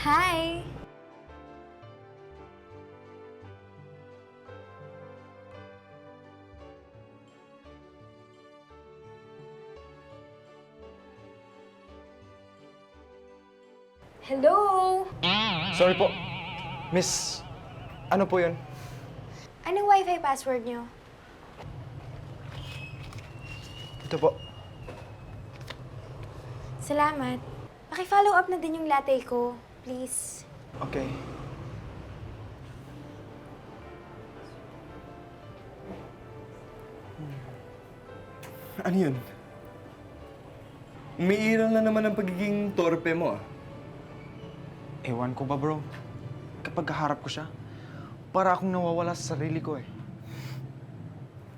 Hi! Hello! Sorry po. Miss, ano po yun? Anong wifi password nyo? Ito po. Salamat. Paki-follow up na din yung latte ko, please. Okay. Ano yun? Umiiral na naman ang pagiging torpe mo, ah. Ewan ko ba, bro? Kapag kaharap ko siya, para akong nawawala sa sarili ko, eh.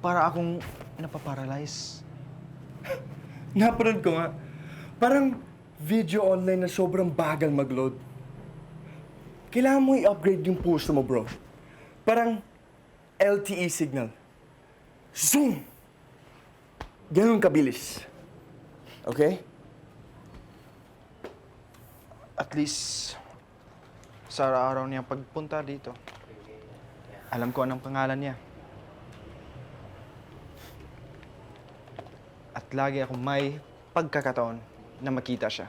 Para akong napaparalyze. Napanood ko nga. Parang video online na sobrang bagal mag-load. Kailangan mo i-upgrade yung puso mo, bro. Parang LTE signal. Zoom! Ganun kabilis. Okay? At least, sa araw-araw niyang pagpunta dito, alam ko anong pangalan niya. At lagi akong may pagkakataon na makita siya.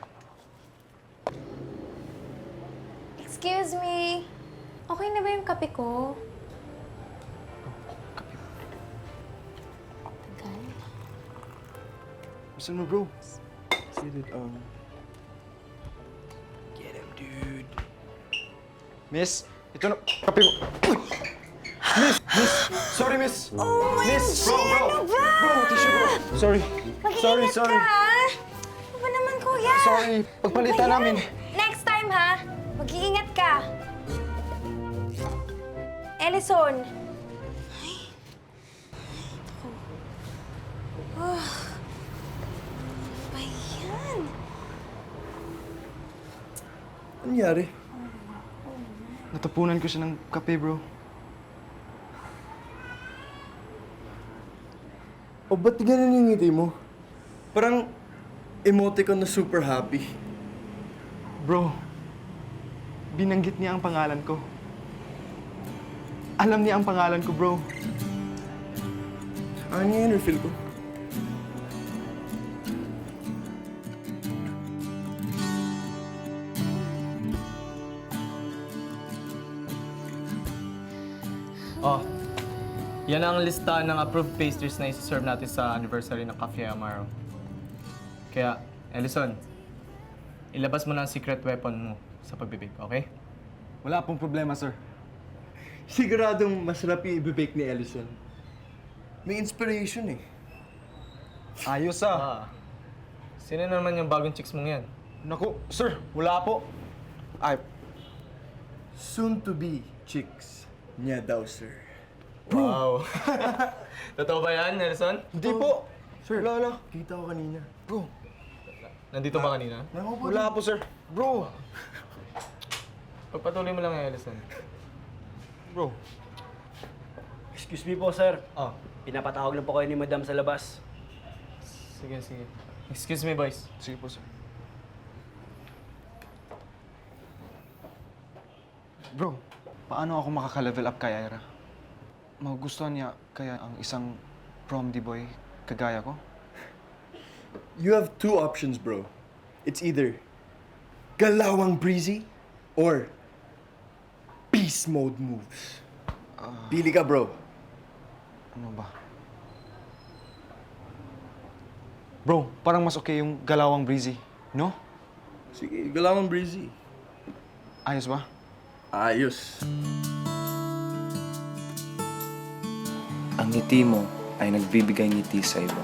Excuse me. Okay na ba yung kape ko? Kape. Tagal. Gusto mo, bro? Dude, Get him, dude. Miss, ito na. Kape mo. Uy! Miss! Sorry, miss! Oh my Miss! God! Ano ba? Bro, tissue, bro! Sorry. Mag-iingat Sorry. ka, ha? Ano ba naman, kuya? Sorry. Pagpalitan Ano ba yan? namin. Next time, ha? Mag-iingat ka. Ellison. Ay. Oh. Ano ba yan? Ano nangyari? Natapunan ko siya ng kape, bro. O ba't ganun yung ngiti mo? Parang emoticon na super happy. Bro, binanggit niya ang pangalan ko. Alam niya ang pangalan ko, bro. Ano yung refill ko? Oh, yan ang listahan ng approved pastries na isi-serve natin sa anniversary ng Cafe Amaro. Kaya, Ellison, ilabas mo na ang secret weapon mo sa pagbibig, okay? Wala pong problema, sir. Siguradong masarap yung i-bake ni Ellison. May inspiration eh. Ayos, Ah, sino naman yung bagong chicks mong yan? Naku, sir, wala po. Ay, Soon to be chicks niya daw, sir. Wow! Totoo ba yan, Ellison? hindi po. Sir, Wala. kita ko kanina. Bro, Nandito ba kanina? Naku po. wala po, sir. Bro. Pagpatuloy mo lang, Ellison. Bro. Excuse me po, sir. Oh, Pinapatawag lang po kayo ni Madam sa labas. sige. Excuse me, boys. Sige po, sir. Bro, paano ako makaka-level up kay Ira? Magugustuhan niya kaya ang isang prom-d boy kagaya ko? You have two options, bro. It's either galawang breezy or beast mode moves. Pili ka, bro. Ano ba? Bro, parang mas okay yung galawang breezy, no? Sige, galawang breezy. Ayos ba? Ayos. Ang ngiti mo ay nagbibigay ngiti sa iba.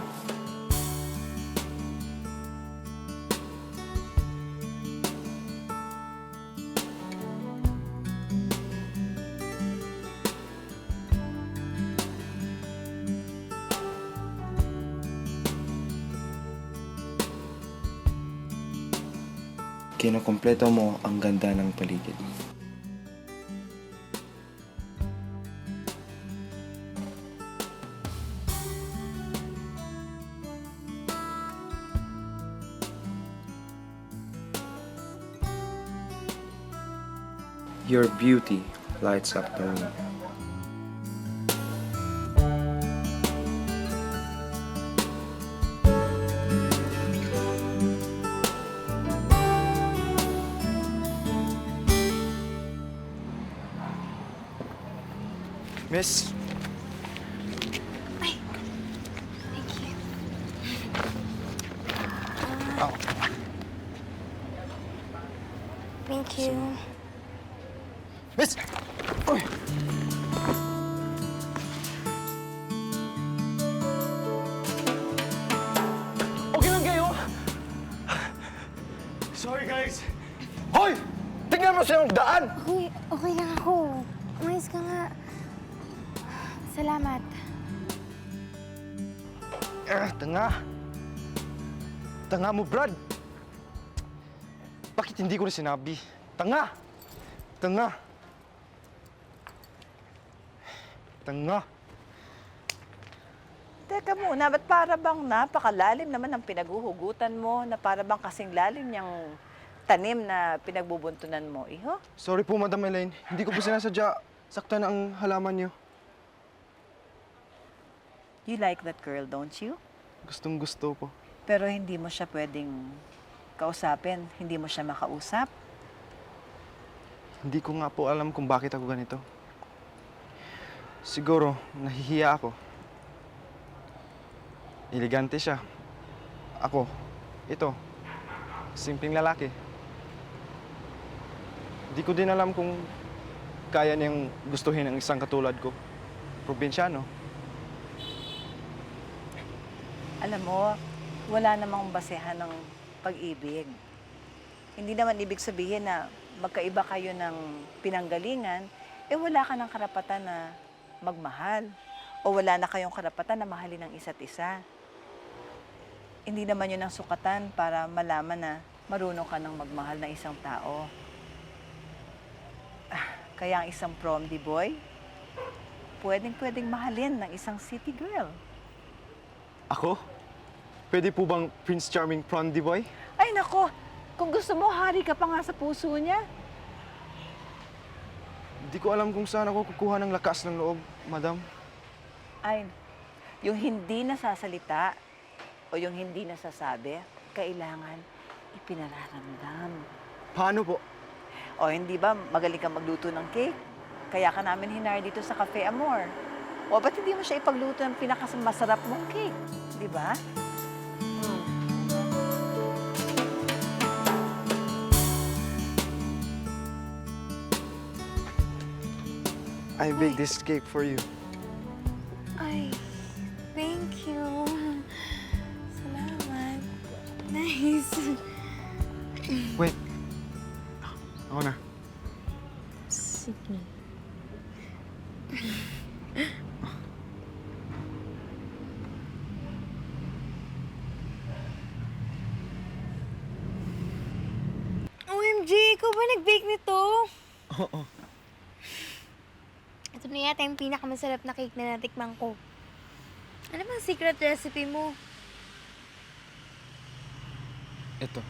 Kinukumpleto mo ang ganda ng paligid. Your beauty lights up the room. Miss, Thank you. Thank you. Miss! Uy! Okay lang kayo? Sorry, guys. Hoy! Tingnan mo siyang daan! Okay lang ako. Umayos ka nga. Salamat. Tanga. Tanga mo, Brad. Bakit hindi ko na sinabi? Tanga! Tanga! Tanga! Teka muna, ba't para bang napakalalim naman ang pinaghuhugutan mo na para bang kasing lalim niyang tanim na pinagbubuntunan mo, iho? Sorry po, Madam Elaine. Hindi ko po sinasadya. Saktan ang halaman niyo. You like that girl, don't you? Gustong gusto po. Pero hindi mo siya pwedeng kausapin, hindi mo siya makausap. Hindi ko nga po alam kung bakit ako ganito. Siguro, nahihiya ako. Elegante siya. Ako, ito, simpleng lalaki. Hindi ko din alam kung kaya niyang gustuhin ang isang katulad ko. Probinsyano. Alam mo, wala namang basehan ng pag-ibig. Hindi naman ibig sabihin na magkaiba kayo ng pinanggalingan, wala ka ng karapatan na magmahal. O wala na kayong karapatan na mahalin ng isa't isa. Hindi naman yun ang sukatan para malaman na marunong ka ng magmahal ng isang tao. Kaya ang isang prom-de boy, pwedeng mahalin ng isang city girl. Ako? Pwede po bang Prince Charming Prom-de Boy? Ay nako, kung gusto mo, hari ka pa nga sa puso niya. Hindi ko alam kung saan ako kukuha ng lakas ng loob, Madam. Ay, yung hindi nasasalita o yung hindi nasasabi, kailangan ipinararamdam. Paano po? O hindi ba magaling kang magluto ng cake? Kaya ka namin hinar dito sa Cafe Amor. O ba't hindi mo siya ipagluto ng pinakamasarap mong cake? Di ba? I baked this cake for you. Ay, thank you. Salamat. Nice. Wait. Ako na. Sige. OMG, ikaw ba nag-bake nito? Oo. Ito na yata yung pinakamasarap na cake na natikman ko. Ano bang secret recipe mo? Ito.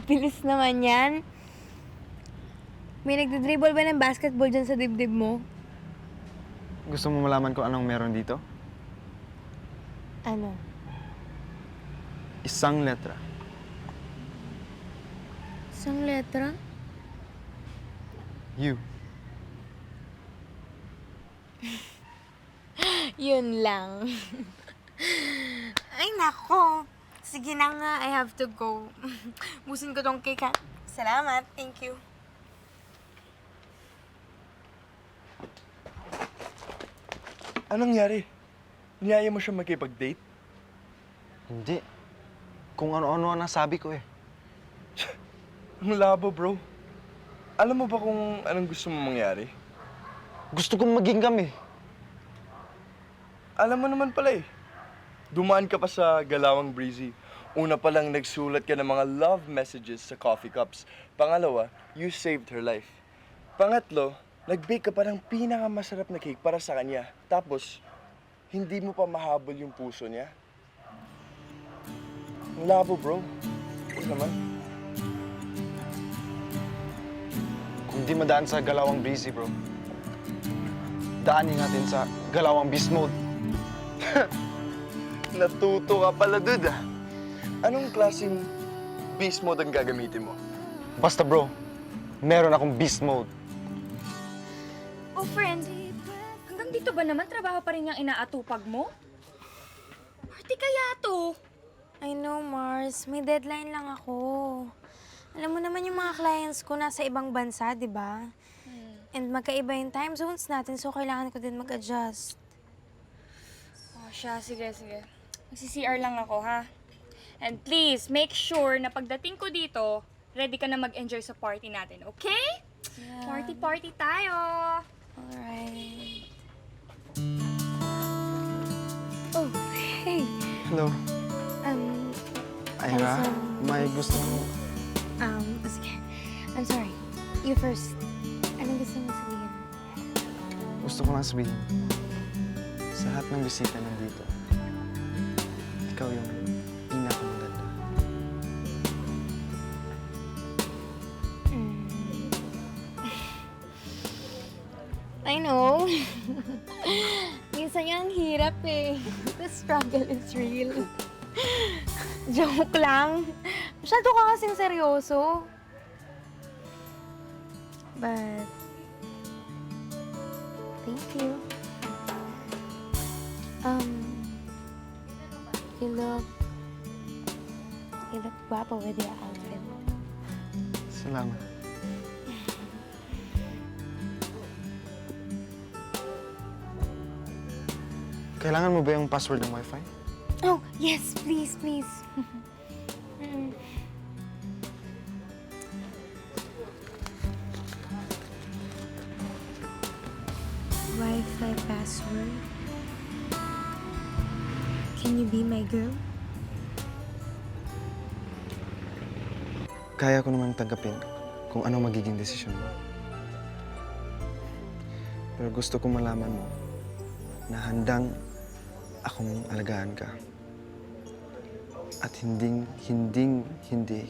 Bilis naman yan. May nagdodribble ba ng basketball dyan sa dibdib mo? Gusto mo malaman kung anong meron dito? Ano? Isang letra. Isang letra? You. Yun lang. Ay, nako. Sige na nga, I have to go. Busin ko tong cake, ha? Salamat, thank you. Anong nangyari? Niyaya mo siya makipag-date? Hindi. Kung ano-ano ang nasabi ko eh. Ang labo, bro. Alam mo ba kung anong gusto mo mangyari? Gusto kong maging kami. Alam mo naman pala eh. Dumaan ka pa sa Galawang Breezy. Una pa lang nagsulat ka ng mga love messages sa coffee cups. Pangalawa, you saved her life. Pangatlo, nag-bake ka pa ng pinakamasarap na cake para sa kanya. Tapos, hindi mo pa mahabol yung puso niya. Ang labo, bro. Huwag naman. Kung di madaan sa Galawang Breezy, bro, daanin natin sa Galawang Beast Mode. Natuto ka pala, dude, ah. Anong klaseng beast mode ang gagamitin mo? Basta, bro, meron akong Beast Mode. Oh, friend, hanggang dito ba naman trabaho pa rin yung inaatupag mo? Party kaya to? I know, Mars. May deadline lang ako. Alam mo naman yung mga clients ko nasa ibang bansa, di ba? And magkaiba yung time zones natin, so kailangan ko din mag-adjust. Oh, siya. Sige, sige. Magsi-CR lang ako, ha? And please, make sure na pagdating ko dito, ready ka na mag-enjoy sa party natin, okay? Yeah. Party-party tayo! Alright. Oh, hey. Hello, Ira. Awesome. May gusto ko. Sige. I'm sorry. You first. Anong gusto mo sabihin? Gusto ko lang sabihin, sa lahat ng bisita nandito, ikaw yung pinakamaganda. I know. Minsan yan ang hirap eh. The struggle is real. Joke lang. Masyado ka kasing seryoso. But, thank you. You look guapo with your outfit. Salamat. Kailangan mo ba yung password ng Wi-Fi? Oh, yes, please, please. Mm. Wi-Fi password. Can you be my girl? Kaya ko naman tanggapin kung ano magiging desisyon mo. Pero gusto ko malaman mo na handang akong alagaan ka. At hindi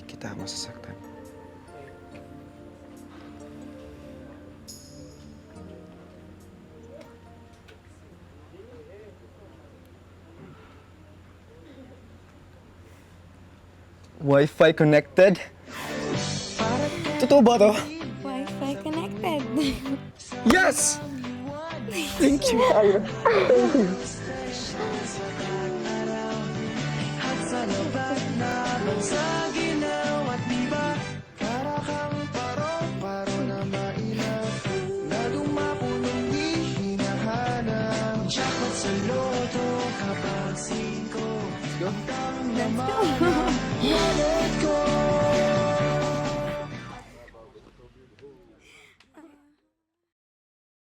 kita masasaktan. Wi-Fi connected? Totoo ba to? Wi-Fi connected. Yes! Thank you, Ira. Let's go.